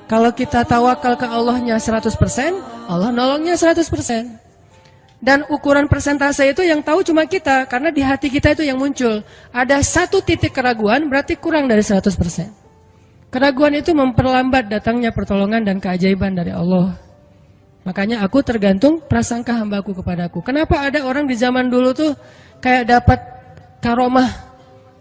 Kalau kita tawakal ke Allahnya 100%, Allah nolongnya 100%. Dan ukuran persentase itu yang tahu cuma kita, karena di hati kita itu yang muncul. Ada satu titik keraguan, berarti kurang dari 100%. Keraguan itu memperlambat datangnya pertolongan dan keajaiban dari Allah. Makanya aku tergantung prasangka hambaku kepadaku. Kenapa ada orang di zaman dulu tuh kayak dapat karomah,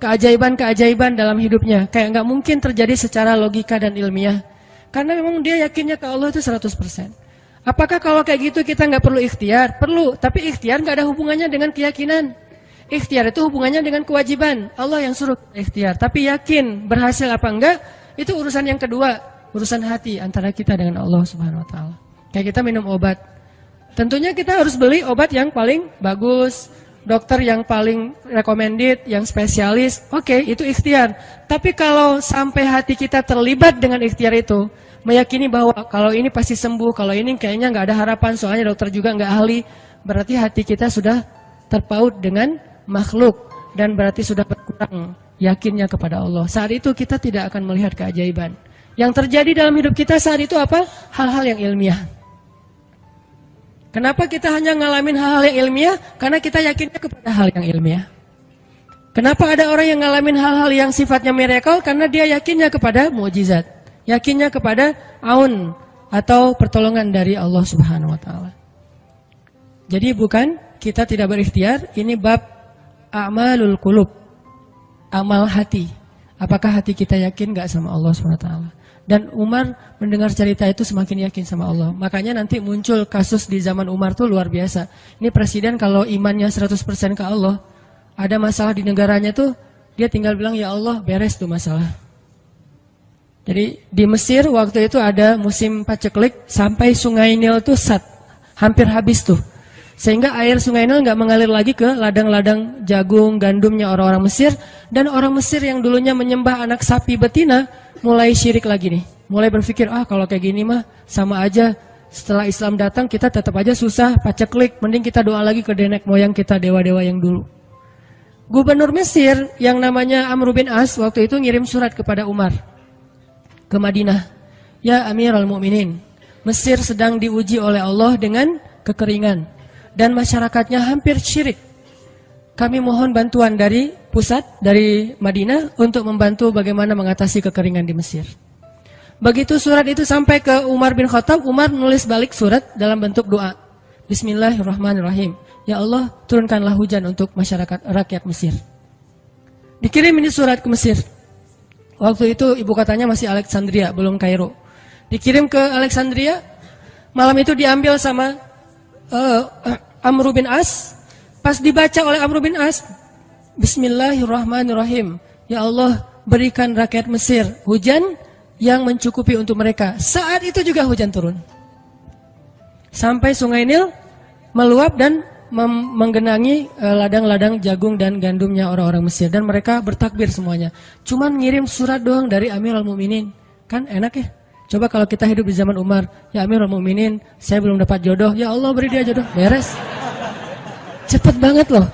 keajaiban-keajaiban dalam hidupnya. Kayak nggak mungkin terjadi secara logika dan ilmiah. Karena memang dia yakinnya ke Allah itu 100%. Apakah kalau kayak gitu kita nggak perlu ikhtiar? Perlu, tapi ikhtiar nggak ada hubungannya dengan keyakinan. Ikhtiar itu hubungannya dengan kewajiban. Allah yang suruh ikhtiar, tapi yakin berhasil apa enggak, itu urusan yang kedua. Urusan hati antara kita dengan Allah Subhanahu Wa Taala. Kayak kita minum obat. Tentunya kita harus beli obat yang paling bagus, dokter yang paling recommended, yang spesialis. Oke, itu ikhtiar. Tapi kalau sampai hati kita terlibat dengan ikhtiar itu, meyakini bahwa kalau ini pasti sembuh, kalau ini kayaknya nggak ada harapan, soalnya dokter juga nggak ahli, berarti hati kita sudah terpaut dengan makhluk dan berarti sudah berkurang yakinnya kepada Allah. Saat itu kita tidak akan melihat keajaiban. Yang terjadi dalam hidup kita saat itu apa? Hal-hal yang ilmiah. Kenapa kita hanya ngalamin hal-hal yang ilmiah? Karena kita yakinnya kepada hal yang ilmiah. Kenapa ada orang yang ngalamin hal-hal yang sifatnya miracle? Karena dia yakinnya kepada mukjizat. Yakinnya kepada aun atau pertolongan dari Allah Subhanahu Wa Taala. Jadi bukan kita tidak berikhtiar, ini bab a'malul qulub, amal hati. Apakah hati kita yakin nggak sama Allah Subhanahu Wa Taala? Dan Umar mendengar cerita itu semakin yakin sama Allah. Makanya nanti muncul kasus di zaman Umar tuh luar biasa. Ini presiden kalau imannya 100% ke Allah, ada masalah di negaranya tuh dia tinggal bilang ya Allah beres tuh masalah. Jadi di Mesir waktu itu ada musim paceklik sampai Sungai Nil tuh hampir habis tuh. Sehingga air Sungai Nil nggak mengalir lagi ke ladang-ladang jagung, gandumnya orang-orang Mesir. Dan orang Mesir yang dulunya menyembah anak sapi betina mulai syirik lagi nih. Mulai berpikir, kalau kayak gini mah sama aja. Setelah Islam datang kita tetap aja susah, paceklik. Mending kita doa lagi ke nenek moyang kita, dewa-dewa yang dulu. Gubernur Mesir yang namanya Amr bin As waktu itu ngirim surat kepada Umar ke Madinah. Ya Amirul Mukminin, Mesir sedang diuji oleh Allah dengan kekeringan dan masyarakatnya hampir syirik. Kami mohon bantuan dari pusat, dari Madinah untuk membantu bagaimana mengatasi kekeringan di Mesir. Begitu surat itu sampai ke Umar bin Khattab, Umar nulis balik surat dalam bentuk doa. Bismillahirrahmanirrahim. Ya Allah, turunkanlah hujan untuk masyarakat rakyat Mesir. Dikirim ini surat ke Mesir. Waktu itu ibu katanya masih Alexandria, belum Kairo. Dikirim ke Alexandria, malam itu diambil sama Amr bin As. Pas dibaca oleh Amr bin As, Bismillahirrahmanirrahim. Ya Allah, berikan rakyat Mesir hujan yang mencukupi untuk mereka. Saat itu juga hujan turun. Sampai Sungai Nil meluap dan menggenangi ladang-ladang jagung dan gandumnya orang-orang Mesir. Dan mereka bertakbir semuanya. Cuman ngirim surat doang dari Amirul Mukminin. Kan enak ya? Coba kalau kita hidup di zaman Umar. Ya Amirul Mukminin, saya belum dapat jodoh. Ya Allah beri dia jodoh. Beres. Cepet banget loh.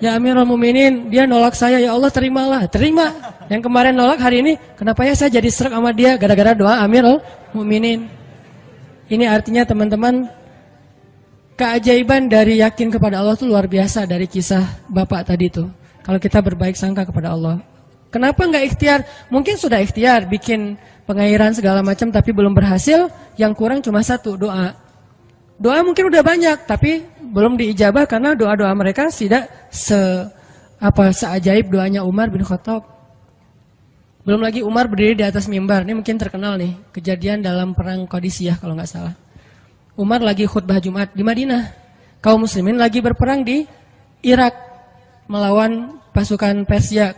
Ya Amirul Mukminin, dia nolak saya. Ya Allah terimalah. Terima. Yang kemarin nolak hari ini. Kenapa ya saya jadi serak sama dia? Gara-gara doa Amirul Mukminin. Ini artinya teman-teman, keajaiban dari yakin kepada Allah itu luar biasa dari kisah bapak tadi itu. Kalau kita berbaik sangka kepada Allah. Kenapa nggak ikhtiar? Mungkin sudah ikhtiar, bikin pengairan segala macam tapi belum berhasil. Yang kurang cuma satu, doa. Doa mungkin udah banyak tapi belum diijabah karena doa-doa mereka tidak seajaib doanya Umar bin Khattab. Belum lagi Umar berdiri di atas mimbar. Ini mungkin terkenal nih, kejadian dalam perang Qadisiyah kalau nggak salah. Umar lagi khutbah Jumat di Madinah. Kaum muslimin lagi berperang di Irak melawan pasukan Persia,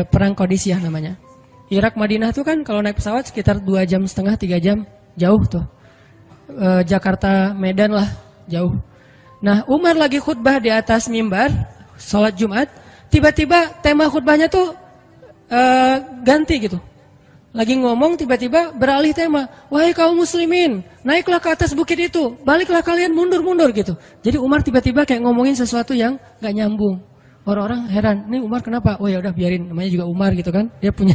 perang Qadisiyah namanya. Irak Madinah tuh kan kalau naik pesawat sekitar 2,5 jam, 3 jam, jauh tuh. Jakarta Medan lah, jauh. Nah, Umar lagi khutbah di atas mimbar, sholat Jumat, tiba-tiba tema khutbahnya tuh ganti gitu. Lagi ngomong tiba-tiba beralih tema. Wahai kaum muslimin, naiklah ke atas bukit itu. Baliklah kalian mundur-mundur gitu. Jadi Umar tiba-tiba kayak ngomongin sesuatu yang gak nyambung. Orang-orang heran, ini Umar kenapa? Oh ya udah biarin, namanya juga Umar gitu kan. Dia punya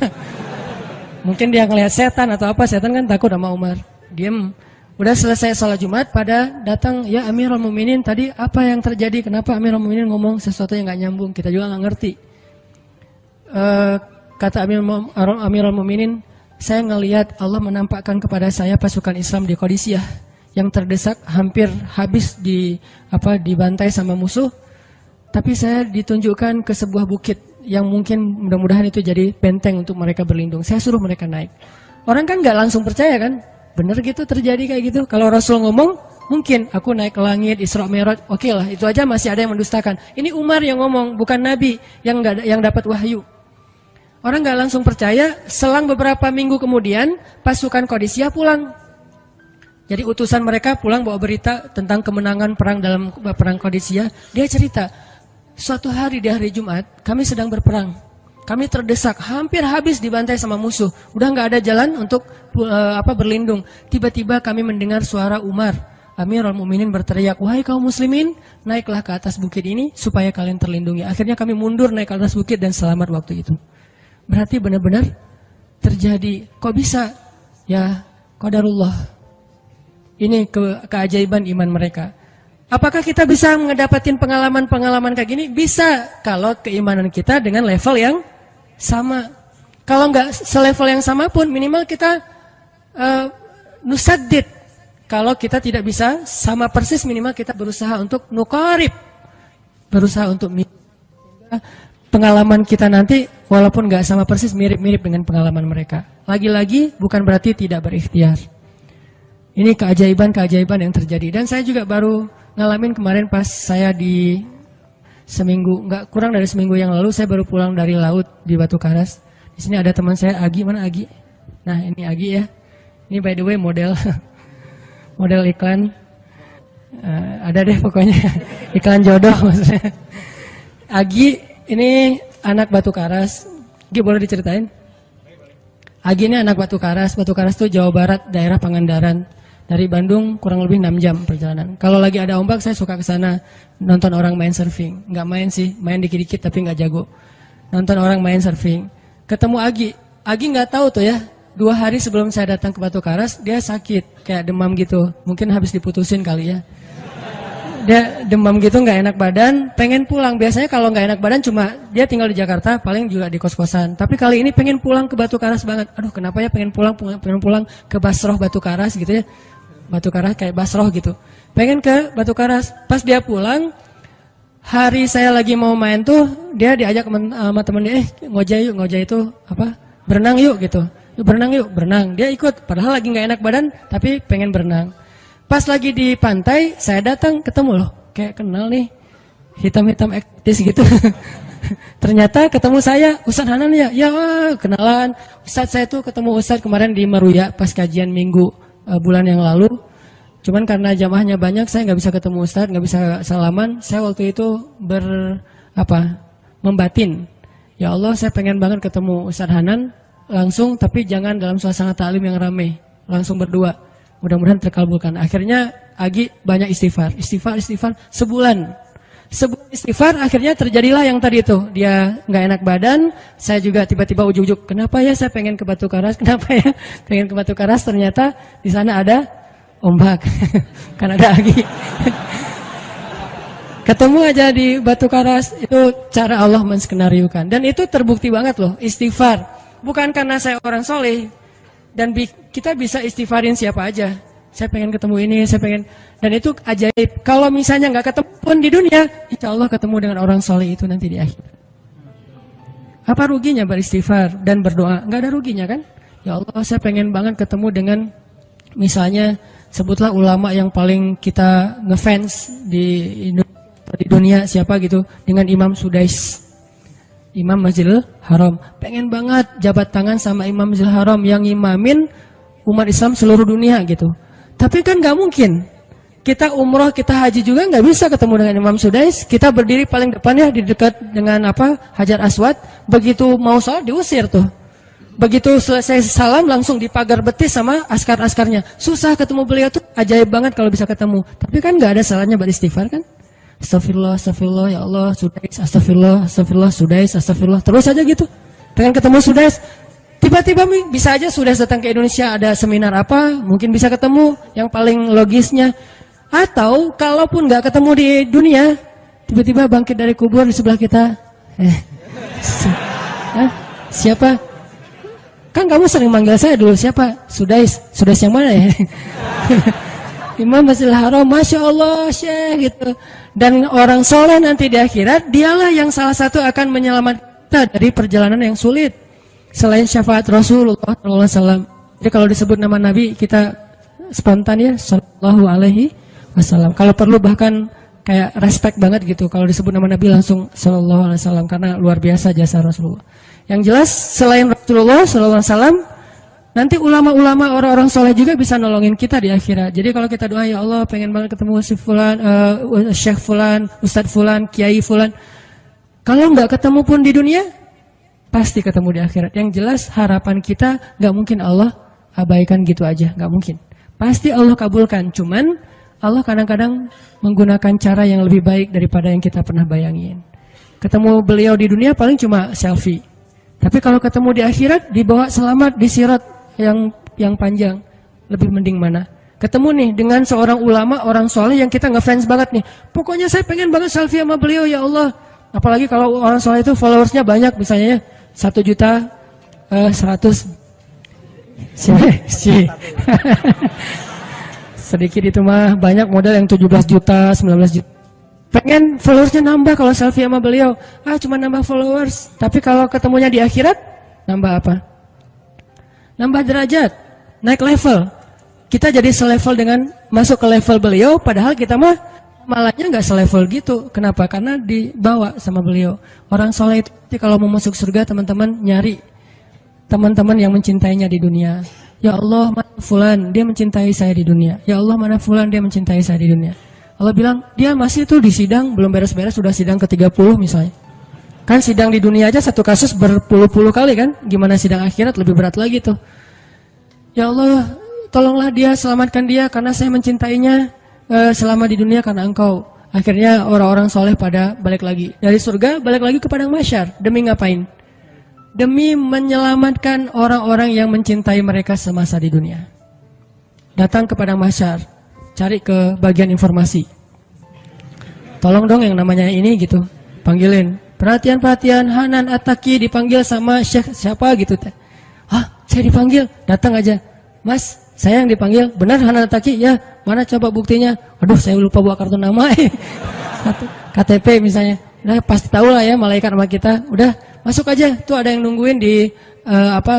Mungkin dia ngelihat setan atau apa, setan kan takut sama Umar. Diem. Udah selesai sholat Jumat, pada datang, ya Amirul Mukminin, tadi apa yang terjadi? Kenapa Amirul Mukminin ngomong sesuatu yang nggak nyambung? Kita juga nggak ngerti. Kata Amirul Mukminin, saya ngelihat Allah menampakkan kepada saya pasukan Islam di Qadisiyah yang terdesak, hampir habis dibantai sama musuh. Tapi saya ditunjukkan ke sebuah bukit yang mungkin mudah-mudahan itu jadi benteng untuk mereka berlindung. Saya suruh mereka naik. Orang kan nggak langsung percaya kan? Bener gitu terjadi kayak gitu. Kalau Rasul ngomong, mungkin aku naik ke langit, Isra Mi'raj, oke lah. Itu aja masih ada yang mendustakan. Ini Umar yang ngomong, bukan Nabi yang dapat wahyu. Orang nggak langsung percaya. Selang beberapa minggu kemudian, pasukan Qadisiyah pulang. Jadi utusan mereka pulang bawa berita tentang kemenangan perang dalam perang Qadisiyah. Dia cerita, suatu hari di hari Jumat, kami sedang berperang. Kami terdesak, hampir habis dibantai sama musuh. Udah nggak ada jalan untuk berlindung. Tiba-tiba kami mendengar suara Umar. Amirul Mukminin berteriak, wahai kaum muslimin, naiklah ke atas bukit ini supaya kalian terlindungi. Akhirnya kami mundur naik ke atas bukit dan selamat waktu itu. Berarti benar-benar terjadi. Kok bisa? Ya, qadarullah. Ini keajaiban iman mereka. Apakah kita bisa ngedapatin pengalaman-pengalaman kayak gini? Bisa, kalau keimanan kita dengan level yang sama. Kalau nggak selevel yang sama pun, minimal kita nusaddid. Kalau kita tidak bisa sama persis, minimal kita berusaha untuk nuqarib. Berusaha untuk pengalaman kita nanti, walaupun nggak sama persis, mirip-mirip dengan pengalaman mereka. Lagi-lagi, bukan berarti tidak berikhtiar. Ini keajaiban-keajaiban yang terjadi. Dan saya juga baru ngalamin kemarin pas saya di nggak kurang dari seminggu yang lalu, saya baru pulang dari laut di Batu Karas. Di sini ada teman saya, Agi. Mana Agi? Nah, ini Agi ya. Ini by the way model iklan. Ada deh pokoknya iklan jodoh maksudnya. Agi ini anak Batu Karas. Agi boleh diceritain? Agi ini anak Batu Karas. Batu Karas itu Jawa Barat, daerah Pangandaran. Dari Bandung kurang lebih 6 jam perjalanan. Kalau lagi ada ombak saya suka ke sana nonton orang main surfing. Nggak main sih, main dikit-dikit tapi nggak jago. Nonton orang main surfing. Ketemu Agi. Agi nggak tahu tuh ya. 2 hari sebelum saya datang ke Batu Karas, dia sakit, kayak demam gitu. Mungkin habis diputusin kali ya. Dia demam gitu, nggak enak badan, pengen pulang. Biasanya kalau nggak enak badan cuma dia tinggal di Jakarta, paling juga di kos-kosan. Tapi kali ini pengen pulang ke Batu Karas banget. Aduh, kenapa ya pengen pulang ke Basroh Batu Karas gitu ya. Batu Karas kayak Basroh gitu. Pengen ke Batu Karas. Pas dia pulang, hari saya lagi mau main tuh, dia diajak sama temen dia, ngojay itu apa? Berenang yuk gitu. Berenang yuk, berenang. Dia ikut, padahal lagi nggak enak badan, tapi pengen berenang. Pas lagi di pantai, saya datang ketemu loh, kayak kenal nih, hitam-hitam ektis gitu. Ternyata ketemu saya, Ustadz Hanan ya, ya kenalan. Ustadz saya tuh ketemu Ustadz kemarin di Meruya pas kajian minggu bulan yang lalu. Cuman karena jamaahnya banyak, saya nggak bisa ketemu Ustadz, nggak bisa salaman. Saya waktu itu membatin. Ya Allah, saya pengen banget ketemu Ustadz Hanan langsung, tapi jangan dalam suasana ta'lim yang ramai, langsung berdua. Mudah-mudahan terkabulkan. Akhirnya Agi banyak istighfar sebulan istighfar. Akhirnya terjadilah yang tadi itu, dia nggak enak badan. Saya juga tiba-tiba ujuk-ujuk, kenapa ya saya pengen ke Batu Karas, kenapa ya pengen ke Batu Karas. Ternyata di sana ada ombak. Kan ada Agi. Ketemu aja di Batu Karas. Itu cara Allah menskenariokan. Dan itu terbukti banget loh, istighfar. Bukan karena saya orang soleh. Dan kita bisa istighfarin siapa aja. Saya pengen ketemu ini, saya pengen. Dan itu ajaib. Kalau misalnya nggak ketemu pun di dunia, insya Allah ketemu dengan orang soleh itu nanti di akhir. Apa ruginya beristighfar dan berdoa? Nggak ada ruginya kan? Ya Allah, saya pengen banget ketemu dengan, misalnya, sebutlah ulama yang paling kita ngefans di dunia, siapa gitu, dengan Imam Sudais, Imam Masjidil Haram. Pengen banget jabat tangan sama Imam Masjidil Haram yang imamin umat Islam seluruh dunia gitu. Tapi kan nggak mungkin. Kita umroh, kita haji juga nggak bisa ketemu dengan Imam Sudais. Kita berdiri paling depan ya, di dekat dengan Hajar Aswad. Begitu mau sholat diusir tuh. Begitu selesai salam langsung dipagar betis sama askar-askarnya. Susah ketemu beliau tuh, ajaib banget kalau bisa ketemu. Tapi kan nggak ada salahnya beristighfar kan? Astagfirullah, astagfirullah, ya Allah, Sudais, astagfirullah, astagfirullah, Sudais, astagfirullah. Terus aja gitu. Pengen ketemu Sudais. Tiba-tiba bisa aja sudah datang ke Indonesia, ada seminar apa, mungkin bisa ketemu yang paling logisnya. Atau kalaupun nggak ketemu di dunia, tiba-tiba bangkit dari kubur di sebelah kita. Siapa? Kan kamu sering manggil saya dulu, siapa? Sudais yang mana ya? Imam Masjidil Haram, Masya Allah, Syekh gitu. Dan orang soleh nanti di akhirat, dialah yang salah satu akan menyelamatkan kita dari perjalanan yang sulit. Selain syafaat Rasulullah SAW. Jadi kalau disebut nama Nabi, kita spontan ya, Sallallahu Alaihi Wasallam. Kalau perlu bahkan kayak respect banget gitu. Kalau disebut nama Nabi langsung Sallallahu Alaihi Wasallam, karena luar biasa jasa Rasulullah. Yang jelas selain Rasulullah Sallallahu Alaihi Wasallam, nanti ulama-ulama orang-orang soleh juga bisa nolongin kita di akhirat. Jadi kalau kita doa, ya Allah pengen banget ketemu si Fulan, Syekh Fulan, Ustadz Fulan, Kiai Fulan. Kalau nggak ketemu pun di dunia, pasti ketemu di akhirat. Yang jelas harapan kita nggak mungkin Allah abaikan gitu aja, nggak mungkin. Pasti Allah kabulkan. Cuman Allah kadang-kadang menggunakan cara yang lebih baik daripada yang kita pernah bayangin. Ketemu beliau di dunia paling cuma selfie. Tapi kalau ketemu di akhirat, dibawa selamat di sirat yang panjang, lebih mending mana? Ketemu nih dengan seorang ulama, orang soleh yang kita ngefans banget nih. Pokoknya saya pengen banget selfie sama beliau, ya Allah. Apalagi kalau orang soleh itu followersnya banyak, misalnya 1.100.000. Sedikit itu mah, banyak model yang 17 juta, 19 juta. Pengen followersnya nambah kalau selfie sama beliau. Cuma nambah followers. Tapi kalau ketemunya di akhirat, nambah apa? Nambah derajat, naik level. Kita jadi selevel dengan masuk ke level beliau, padahal kita mah malahnya nggak selevel gitu. Kenapa? Karena dibawa sama beliau. Orang soleh itu kalau mau masuk surga, teman-teman nyari teman-teman yang mencintainya di dunia. Ya Allah, mana Fulan, dia mencintai saya di dunia. Ya Allah, mana Fulan, dia mencintai saya di dunia. Allah bilang, dia masih tuh di sidang, belum beres-beres, sudah sidang ke-30 misalnya. Kan sidang di dunia aja satu kasus berpuluh-puluh kali kan. Gimana sidang akhirat, lebih berat lagi tuh. Ya Allah, tolonglah dia, selamatkan dia, karena saya mencintainya selama di dunia karena engkau. Akhirnya orang-orang soleh pada balik lagi. Dari surga, balik lagi ke padang mahsyar. Demi ngapain? Demi menyelamatkan orang-orang yang mencintai mereka semasa di dunia. Datang ke padang mahsyar, cari ke bagian informasi. Tolong dong yang namanya ini gitu, panggilin. Perhatian-perhatian, Hanan At-Taki dipanggil sama Syekh siapa gitu. Saya dipanggil, datang aja. Mas, saya yang dipanggil, benar Hanan At-Taki? Ya, mana coba buktinya? Aduh, saya lupa bawa kartu nama. KTP misalnya. Nah, pasti tahu lah ya malaikat sama kita. Udah, masuk aja. Tuh ada yang nungguin di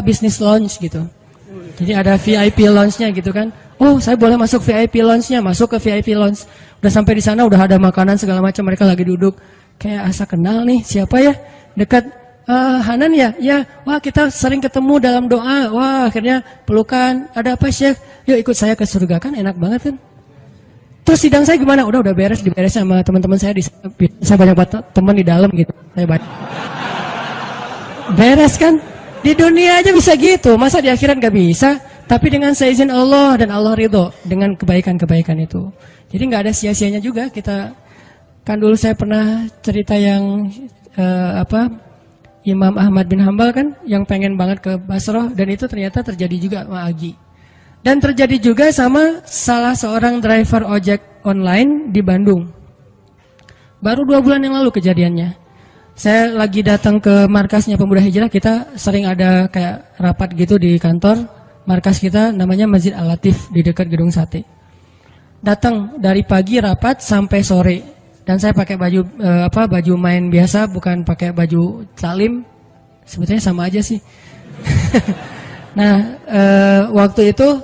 business lounge gitu. Jadi ada VIP lounge-nya gitu kan. Oh, saya boleh masuk VIP lounge-nya, masuk ke VIP lounge. Udah sampai di sana udah ada makanan segala macam, mereka lagi duduk. Kayak asa kenal nih, siapa ya? Dekat Hanan ya? Ya, wah kita sering ketemu dalam doa. Wah, akhirnya pelukan. Ada apa, Syekh? Yuk ikut saya ke surga, kan enak banget kan? Terus sidang saya gimana? Udah beres, diberes sama teman-teman saya di saya banyak teman di dalam gitu. Saya banyak. Beres kan? Di dunia aja bisa gitu, masa di akhirat gak bisa? Tapi dengan seizin Allah dan Allah ridho dengan kebaikan-kebaikan itu. Jadi nggak ada sia-sianya juga kita. Kan dulu saya pernah cerita yang Imam Ahmad bin Hambal kan yang pengen banget ke Basrah, dan itu ternyata terjadi juga sama Agi. Dan terjadi juga sama salah seorang driver ojek online di Bandung. Baru 2 bulan yang lalu kejadiannya. Saya lagi datang ke markasnya Pemuda Hijrah, kita sering ada kayak rapat gitu di kantor. Markas kita namanya Masjid Al-Latif di dekat Gedung Sate. Datang dari pagi rapat sampai sore. Dan saya pakai baju baju main biasa, bukan pakai baju taklim. Sebetulnya sama aja sih. Nah, waktu itu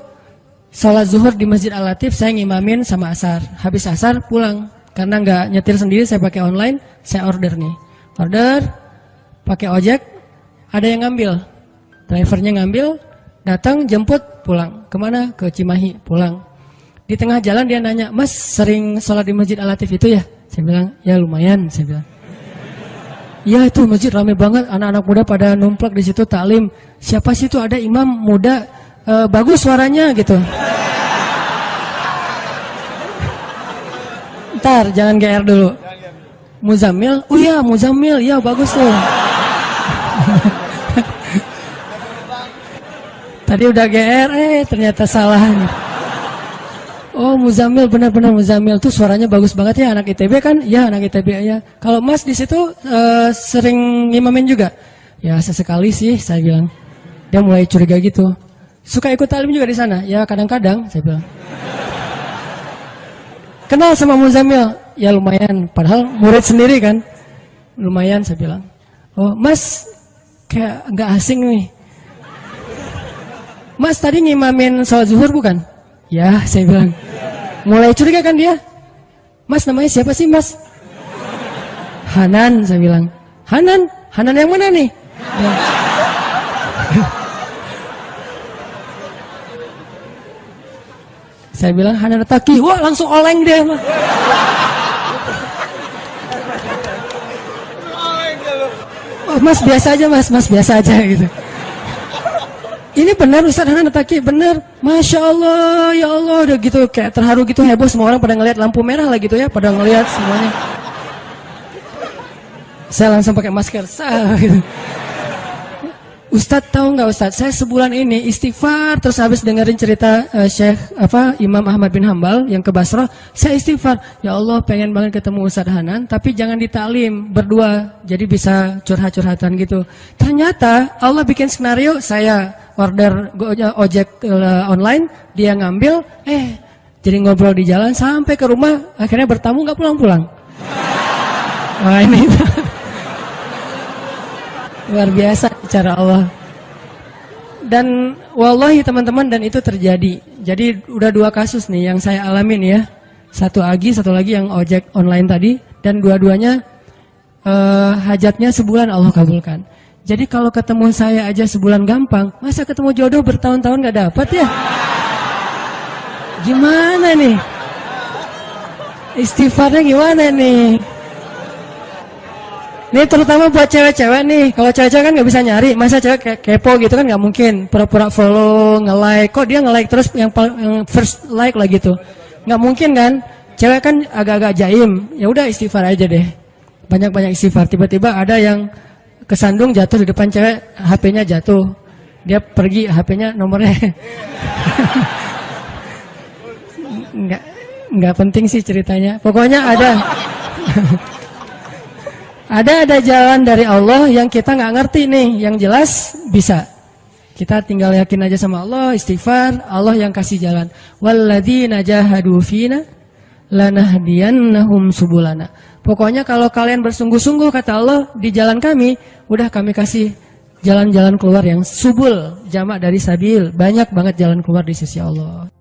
sholat zuhur di Masjid Al-Latif, saya ngimamin sama asar. Habis asar pulang. Karena nggak nyetir sendiri, saya pakai online, saya order nih. Order, pakai ojek, ada yang ngambil. Drivernya ngambil, datang, jemput, pulang. Kemana? Ke Cimahi, pulang. Di tengah jalan dia nanya, Mas sering sholat di Masjid Al-Latif itu ya? Saya bilang, ya lumayan, saya bilang. Ya itu masjid rame banget, anak-anak muda pada numplak di situ taklim. Siapa sih itu, ada imam muda, bagus suaranya gitu. Ntar, jangan GR dulu. Muzammil, oh iya Muzammil, ya bagus tuh. Tadi udah GR, ternyata salah. Oh Muzamil, benar-benar Muzamil tuh suaranya bagus banget ya, anak ITB kan? Ya anak ITB ya. Kalau Mas di situ sering ngimamin juga? Ya sesekali sih saya bilang. Dia mulai curiga gitu. Suka ikut talim juga di sana? Ya kadang-kadang saya bilang. Kenal sama Muzamil? Ya lumayan, padahal murid sendiri kan. Lumayan saya bilang. Oh Mas kayak nggak asing nih. Mas tadi ngimamin sholat zuhur bukan? Ya saya bilang. Mulai curiga kan dia. Mas namanya siapa sih Mas? Hanan saya bilang. Hanan? Hanan yang mana nih? Ya. Saya bilang Hanan Taki. Wah langsung oleng dia. Oh, Mas biasa aja Mas biasa aja gitu. Ini benar Ustaz Hanan Taki, benar. Masya Allah, ya Allah, udah gitu kayak terharu gitu, heboh, semua orang pada ngelihat lampu merah lah gitu ya, pada ngelihat semuanya. Saya langsung pakai masker, gitu. Ustadz tahu nggak Ustadz, saya sebulan ini istighfar terus habis dengerin cerita Imam Ahmad bin Hambal yang ke Basrah, saya istighfar, ya Allah pengen banget ketemu Ustadz Hanan, tapi jangan ditaklim berdua, jadi bisa curhat-curhatan gitu. Ternyata Allah bikin skenario, saya order ojek online, dia ngambil, jadi ngobrol di jalan sampai ke rumah, akhirnya bertamu nggak pulang-pulang. Wah ini luar biasa cara Allah. Dan wallahi teman-teman, dan itu terjadi. Jadi udah 2 kasus nih yang saya alamin ya. Satu lagi yang ojek online tadi, dan dua-duanya hajatnya sebulan Allah kabulkan. Jadi kalau ketemu saya aja sebulan gampang, masa ketemu jodoh bertahun-tahun gak dapat ya? Gimana nih? Istighfarnya gimana nih? Ini terutama buat cewek-cewek nih. Kalau cewek-cewek kan nggak bisa nyari. Masa cewek kepo gitu kan nggak mungkin. Pura-pura follow, nge-like. Kok dia nge-like terus yang first like lah gitu? Nggak mungkin kan? Cewek kan agak-agak jaim. Ya udah istighfar aja deh. Banyak-banyak istighfar. Tiba-tiba ada yang kesandung jatuh di depan cewek, HP-nya jatuh. Dia pergi, HP-nya nomornya. Nggak penting sih ceritanya. Pokoknya ada. Ada jalan dari Allah yang kita nggak ngerti nih, yang jelas bisa. Kita tinggal yakin aja sama Allah, istighfar, Allah yang kasih jalan. Walladzina jahadu fina lanahdiyannahum subulana. Pokoknya kalau kalian bersungguh-sungguh kata Allah di jalan kami, udah kami kasih jalan-jalan keluar yang subul, jamak dari sabil, banyak banget jalan keluar di sisi Allah.